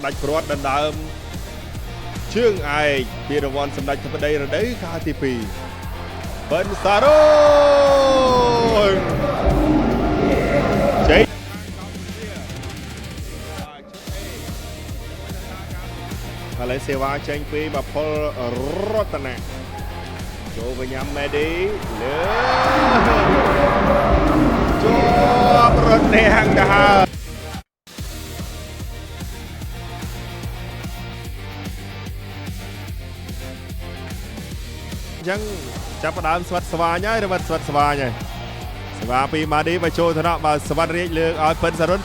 ដាច់ព្រាត់ដណ្ដើមជើងឯកពីរង្វាន់សម្ដេចធិបតីរដូវកាលទី2បិនសារ៉ូជ័យឥឡូវសេវាចេញពីបផលរតនាចូលបញ្ញាមេឌីលើជាប់រត់នាងទៅហើយចឹងចាប់ផ្ដើមស្វិតស្វាញហើយរវត្តស្វិតស្វាញហើយសេវាពីម៉ាឌីមកចូលថ្នាក់បើសវណ្ណរាជលើកឲ្យពិនសារ៉ុន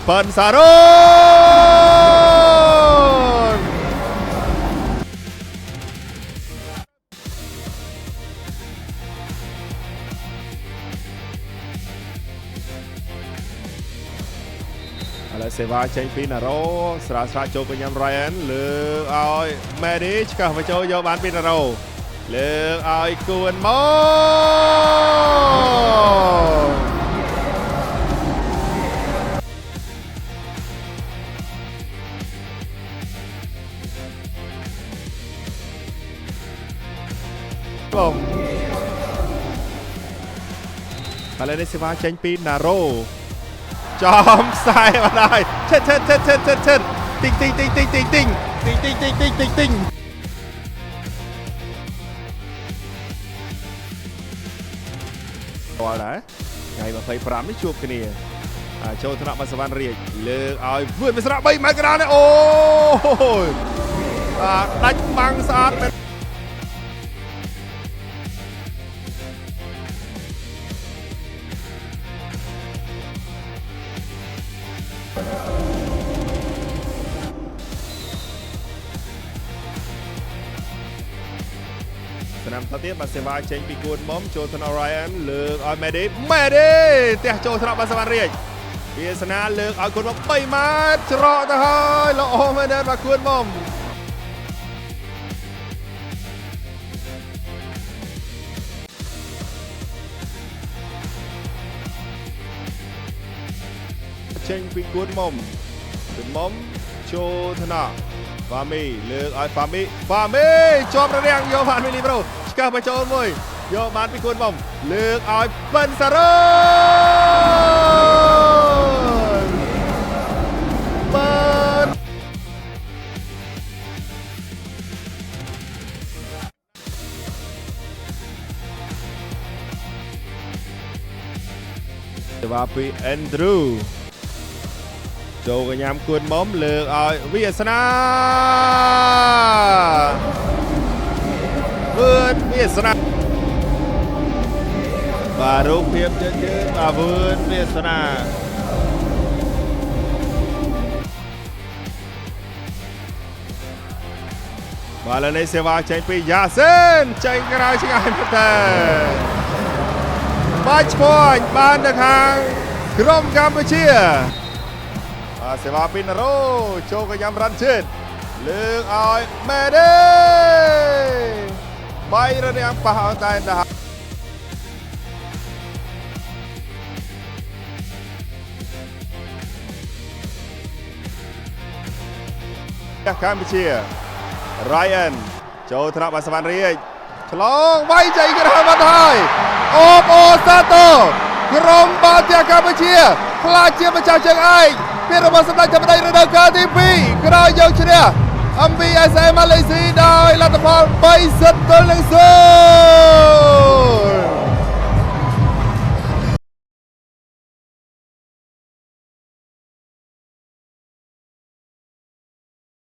ឥឡូវសេវាចេញពីណារ៉ូស្រាលចូលពីញ៉ាំរ៉ៃអែនលើកឲ្យម៉ាឌីឆ្កាស់មកចូលយកបានពីណារ៉ូលើកឲ្យគួនមកបងឥឡូវនេះសេវាចេញពីណារ៉ូចំខ្សែមកហើយឈិតទីងដល់ដែរថ្ងៃ25នេះជួបគ្នាចូលថ្នាក់បាសវណ្ណរាជលើកឲ្យវឿនវិស្រា3ម៉ែត្រកណ្ដាលនេះអូយដាច់បាំងស្អាតមែនឆ្នាំទៅទៀតបាសេវាចេញពីគួនមុំចូលថ្នាក់ Ryan លើកឲ្យមេឌីទះចូលថ្នាក់បាសវណ្ណរាជវាសនាលើកឲ្យគួនមុំ3ម៉ែត្រច្រកទៅហើយល្អមែនទេបាទគួនមុំចេញពីគួនមុំចូលថ្នាក់ហ្វាមីលើកឲ្យហ្វាមីជាប់រាំងយកបានមីលីប្រូឆ្កាស់បញ្ចូលមួយយកបានពីគួនមុំលើកឲ្យប៉ិនសារ៉ូបានទៅvàoពី Andrewចូលកញ្ញាំគួនមុំលើកឲ្យវាសនាវាសនាបាទរូបភាពជើងបាទវាសនាបាទឥឡូវនេះសេវាចេញពីយ៉ាសិនចេញក្រៅឆ្ងាយមែនតើបាច់ឈ្មោះបានទៅខាងក្រុមកម្ពុជាសេវាពីណារ៉ូចូលកញ្ញាំរ៉ាន់ជិតលើកឲ្យមេឌី3រនាងប៉ះឲ្យតែដល់កម្ពុជា Ryan ចូលថ្នាក់បាសវណ្ណរាជឆ្លងវាយជ័យក្រហមបាត់ហើយអូបអូសាតូក្រុមបាល់ទះកម្ពុជាខ្លាចជាម្ចាស់ជើងឯកពីរបស់សម្ដេចធិបតីរដូវកាលទី2ក្រោយយកឈ្នះ MBSA ម៉ាឡេស៊ីដោយលទ្ធផល3-0